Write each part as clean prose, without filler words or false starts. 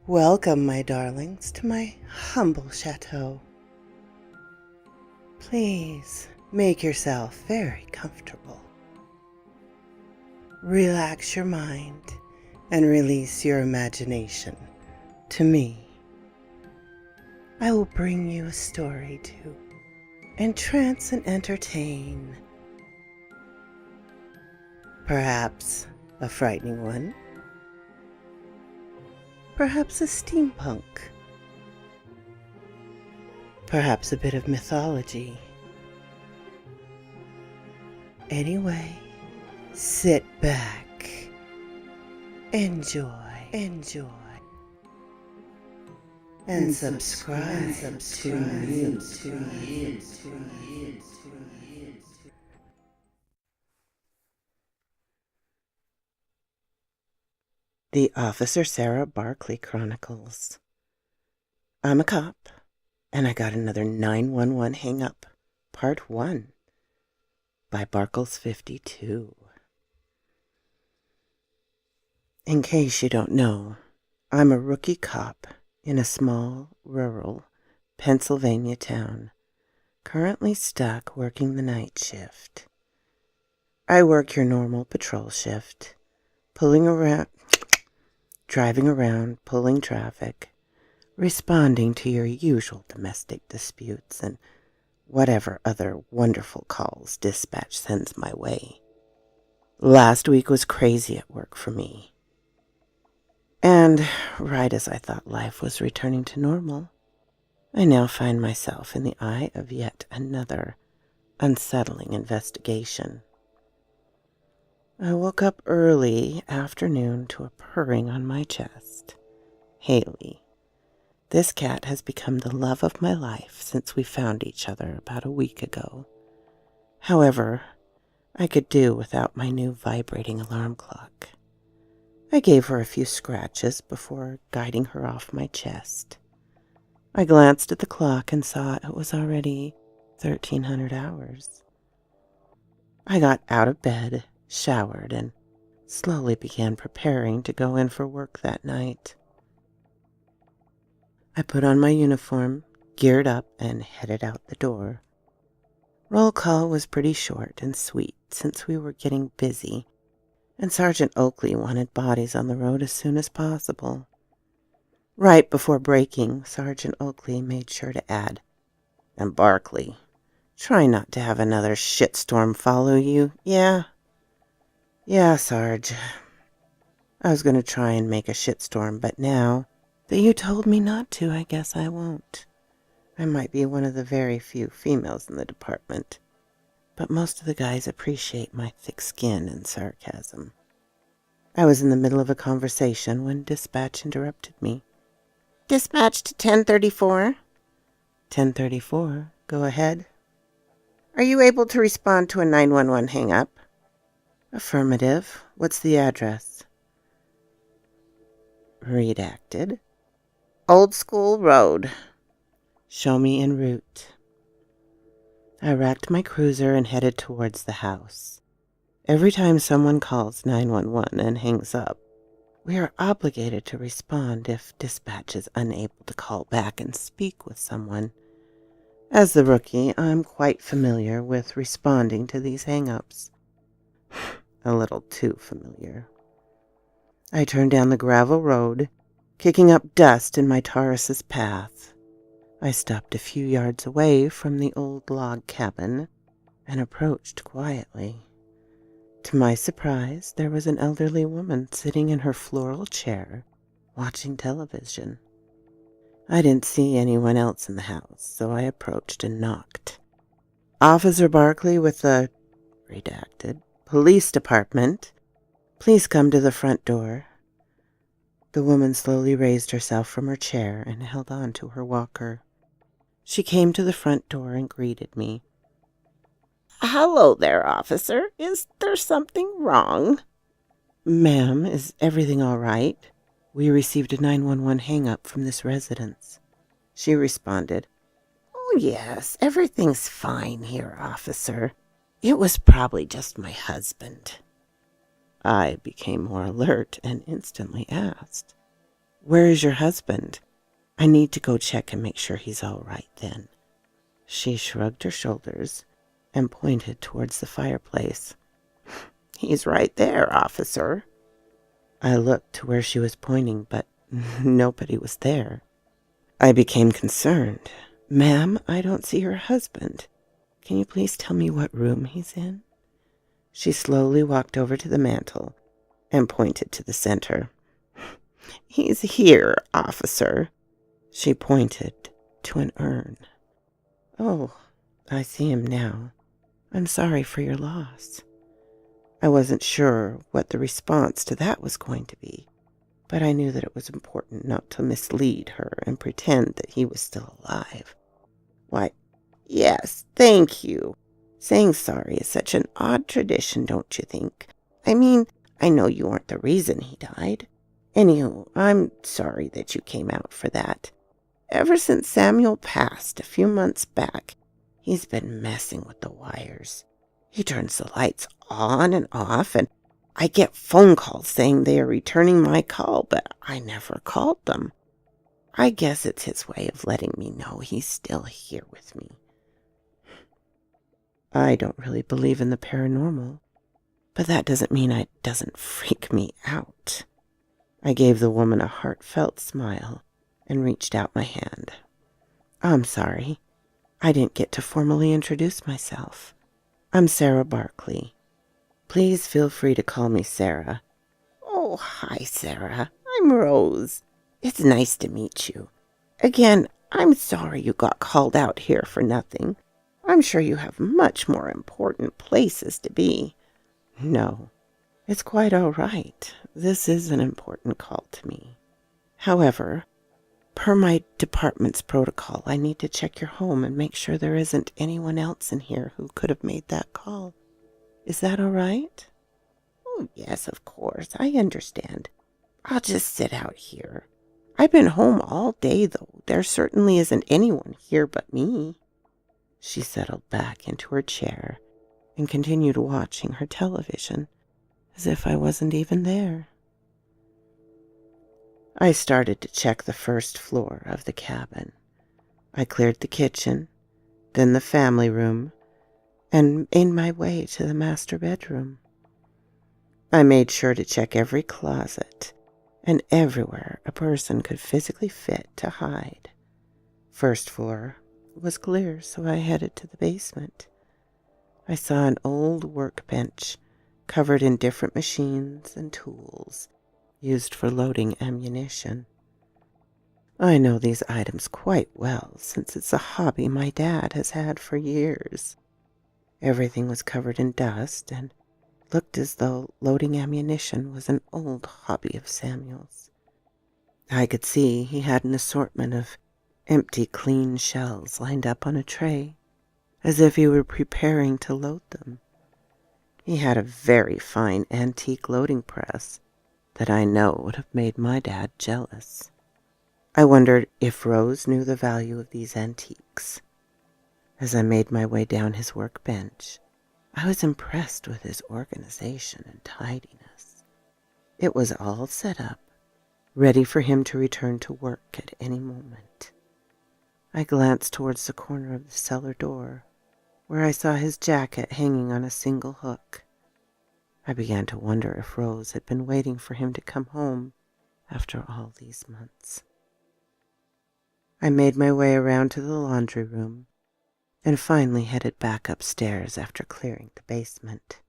Welcome, my darlings, to my humble chateau. Please make yourself very comfortable. Relax your mind and release your imagination to me. I will bring you a story to entrance and entertain. Perhaps a frightening one. Perhaps a steampunk. Perhaps a bit of mythology. Anyway, sit back, enjoy, and subscribe to me. The Officer Sarah Barkley Chronicles. I'm a cop, and I got another 911 hang-up, Part 1, by Barkles 52. In case you don't know, I'm a rookie cop in a small, rural Pennsylvania town, currently stuck working the night shift. I work your normal patrol shift, driving around, pulling traffic, responding to your usual domestic disputes and whatever other wonderful calls dispatch sends my way. Last week was crazy at work for me. And right as I thought life was returning to normal, I now find myself in the eye of yet another unsettling investigation. I woke up early afternoon to a purring on my chest. Haley. This cat has become the love of my life since we found each other about a week ago. However, I could do without my new vibrating alarm clock. I gave her a few scratches before guiding her off my chest. I glanced at the clock and saw it was already 1300 hours. I got out of bed, showered, and slowly began preparing to go in for work that night. I put on my uniform, geared up, and headed out the door. Roll call was pretty short and sweet since we were getting busy, and Sergeant Oakley wanted bodies on the road as soon as possible. Right before breaking, Sergeant Oakley made sure to add, "And Barkley, try not to have another shitstorm follow you, yeah?" "Yeah, Sarge. I was going to try and make a shitstorm, but now that you told me not to, I guess I won't. I might be one of the very few females in the department, but most of the guys appreciate my thick skin and sarcasm." I was in the middle of a conversation when dispatch interrupted me. "Dispatch to 1034. 1034, go ahead. Are you able to respond to a 911 hang-up? Affirmative. What's the address? Redacted. Old School Road. Show me en route. I racked my cruiser and headed towards the house. Every time someone calls 911 and hangs up, we are obligated to respond if dispatch is unable to call back and speak with someone. As the rookie, I'm quite familiar with responding to these hang-ups. A little too familiar. I turned down the gravel road, kicking up dust in my Taurus's path. I stopped a few yards away from the old log cabin and approached quietly. To my surprise, there was an elderly woman sitting in her floral chair, watching television. I didn't see anyone else in the house, so I approached and knocked. "Officer Barkley with the redacted police department. Please come to the front door." The woman slowly raised herself from her chair and held on to her walker. She came to the front door and greeted me. "Hello there, officer. Is there something wrong?" "Ma'am, is everything all right? We received a 911 hang-up from this residence," she responded. "Oh, yes, everything's fine here, officer. It was probably just my husband." I became more alert and instantly asked, Where is your husband? I need to go check and make sure he's all right then." She shrugged her shoulders and pointed towards the fireplace. "He's right there, officer." I looked to where she was pointing, but nobody was there. I became concerned. "Ma'am, I don't see your husband. Can you please tell me what room he's in?" She slowly walked over to the mantel and pointed to the center. "He's here, officer." She pointed to an urn. "Oh, I see him now. I'm sorry for your loss." I wasn't sure what the response to that was going to be, but I knew that it was important not to mislead her and pretend that he was still alive. "Why, yes, thank you. Saying sorry is such an odd tradition, don't you think? I mean, I know you aren't the reason he died. Anywho, I'm sorry that you came out for that. Ever since Samuel passed a few months back, he's been messing with the wires. He turns the lights on and off, and I get phone calls saying they are returning my call, but I never called them. I guess it's his way of letting me know he's still here with me." I don't really believe in the paranormal, but that doesn't mean it doesn't freak me out. I gave the woman a heartfelt smile and reached out my hand. "I'm sorry. I didn't get to formally introduce myself. I'm Sarah Barkley. Please feel free to call me Sarah." "Oh, hi, Sarah. I'm Rose. It's nice to meet you. Again, I'm sorry you got called out here for nothing. I'm sure you have much more important places to be." "No, it's quite all right. This is an important call to me. However, per my department's protocol, I need to check your home and make sure there isn't anyone else in here who could have made that call. Is that all right?" "Oh, yes, of course. I understand. I'll just sit out here. I've been home all day, though. There certainly isn't anyone here but me." She settled back into her chair and continued watching her television as if I wasn't even there. I started to check the first floor of the cabin. I cleared the kitchen, then the family room, and made my way to the master bedroom. I made sure to check every closet and everywhere a person could physically fit to hide. First floor was clear, so I headed to the basement. I saw an old workbench covered in different machines and tools used for loading ammunition. I know these items quite well since it's a hobby my dad has had for years. Everything was covered in dust and looked as though loading ammunition was an old hobby of Samuel's. I could see he had an assortment of empty, clean shells lined up on a tray, as if he were preparing to load them. He had a very fine antique loading press that I know would have made my dad jealous. I wondered if Rose knew the value of these antiques. As I made my way down his workbench, I was impressed with his organization and tidiness. It was all set up, ready for him to return to work at any moment. I glanced towards the corner of the cellar door, where I saw his jacket hanging on a single hook. I began to wonder if Rose had been waiting for him to come home after all these months. I made my way around to the laundry room and finally headed back upstairs after clearing the basement.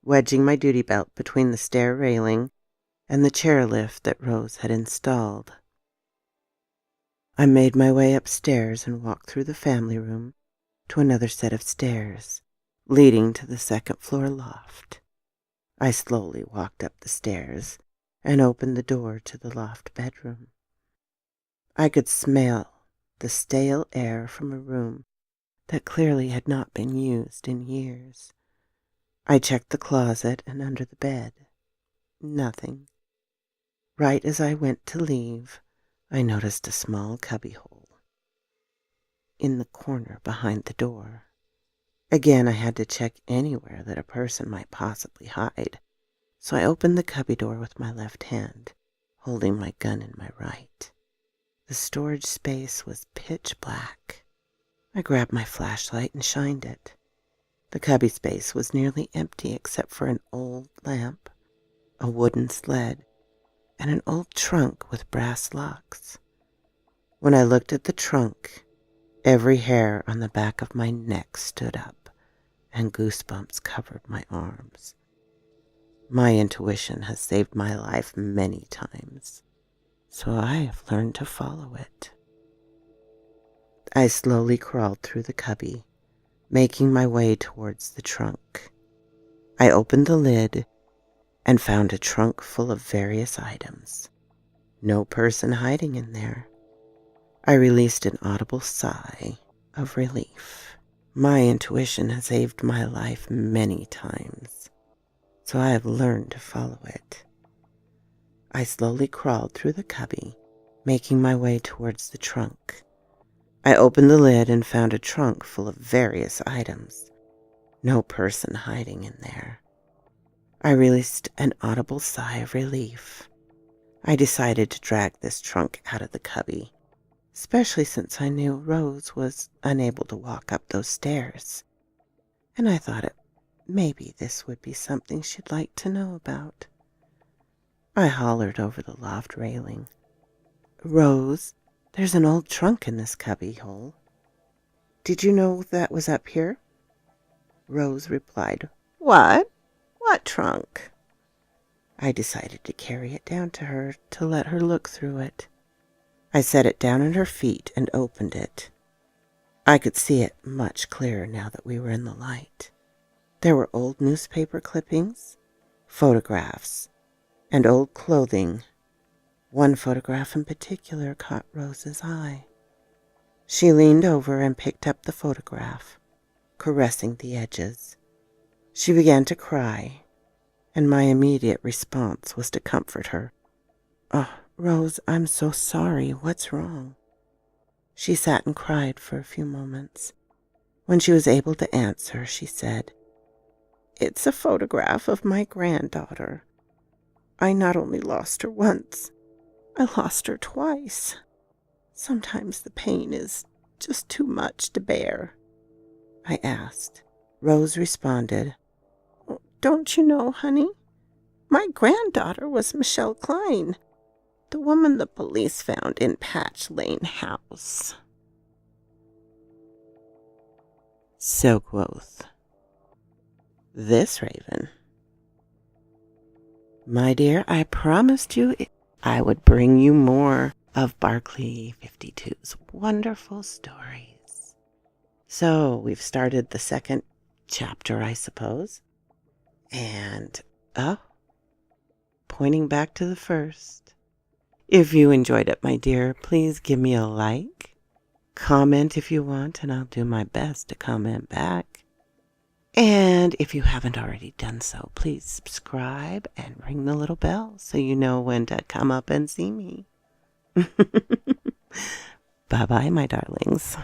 Wedging my duty belt between the stair railing and the chairlift that Rose had installed, I made my way upstairs and walked through the family room to another set of stairs leading to the second-floor loft. I slowly walked up the stairs and opened the door to the loft bedroom. I could smell the stale air from a room that clearly had not been used in years. I checked the closet and under the bed. Nothing. Right as I went to leave, I noticed a small cubbyhole in the corner behind the door. Again, I had to check anywhere that a person might possibly hide, so I opened the cubby door with my left hand, holding my gun in my right. The storage space was pitch black. I grabbed my flashlight and shined it. The cubby space was nearly empty except for an old lamp, a wooden sled, and an old trunk with brass locks. When I looked at the trunk, every hair on the back of my neck stood up, and goosebumps covered my arms. My intuition has saved my life many times, so I have learned to follow it. I slowly crawled through the cubby, making my way towards the trunk. I opened the lid and found a trunk full of various items. No person hiding in there. I released an audible sigh of relief. My intuition has saved my life many times, so I have learned to follow it. I slowly crawled through the cubby, making my way towards the trunk. I opened the lid and found a trunk full of various items. No person hiding in there. I released an audible sigh of relief. I decided to drag this trunk out of the cubby, especially since I knew Rose was unable to walk up those stairs. And I thought maybe this would be something she'd like to know about. I hollered over the loft railing. "Rose, there's an old trunk in this cubby hole. Did you know that was up here?" Rose replied, "What? What trunk?" I decided to carry it down to her to let her look through it. I set it down at her feet and opened it. I could see it much clearer now that we were in the light. There were old newspaper clippings, photographs, and old clothing. One photograph in particular caught Rose's eye. She leaned over and picked up the photograph, caressing the edges. She began to cry, and my immediate response was to comfort her. "Oh, Rose, I'm so sorry. What's wrong?" She sat and cried for a few moments. When she was able to answer, she said, "It's a photograph of my granddaughter. I not only lost her once, I lost her twice. Sometimes the pain is just too much to bear." I asked. Rose responded, "Don't you know, honey? My granddaughter was Michelle Klein, the woman the police found in Patch Lane House." So quoth this raven. My dear, I promised you I would bring you more of Barkley 52's wonderful stories. So we've started the second chapter, I suppose. And, pointing back to the first. If you enjoyed it, my dear, please give me a like. Comment if you want, and I'll do my best to comment back. And if you haven't already done so, please subscribe and ring the little bell so you know when to come up and see me. Bye-bye, my darlings.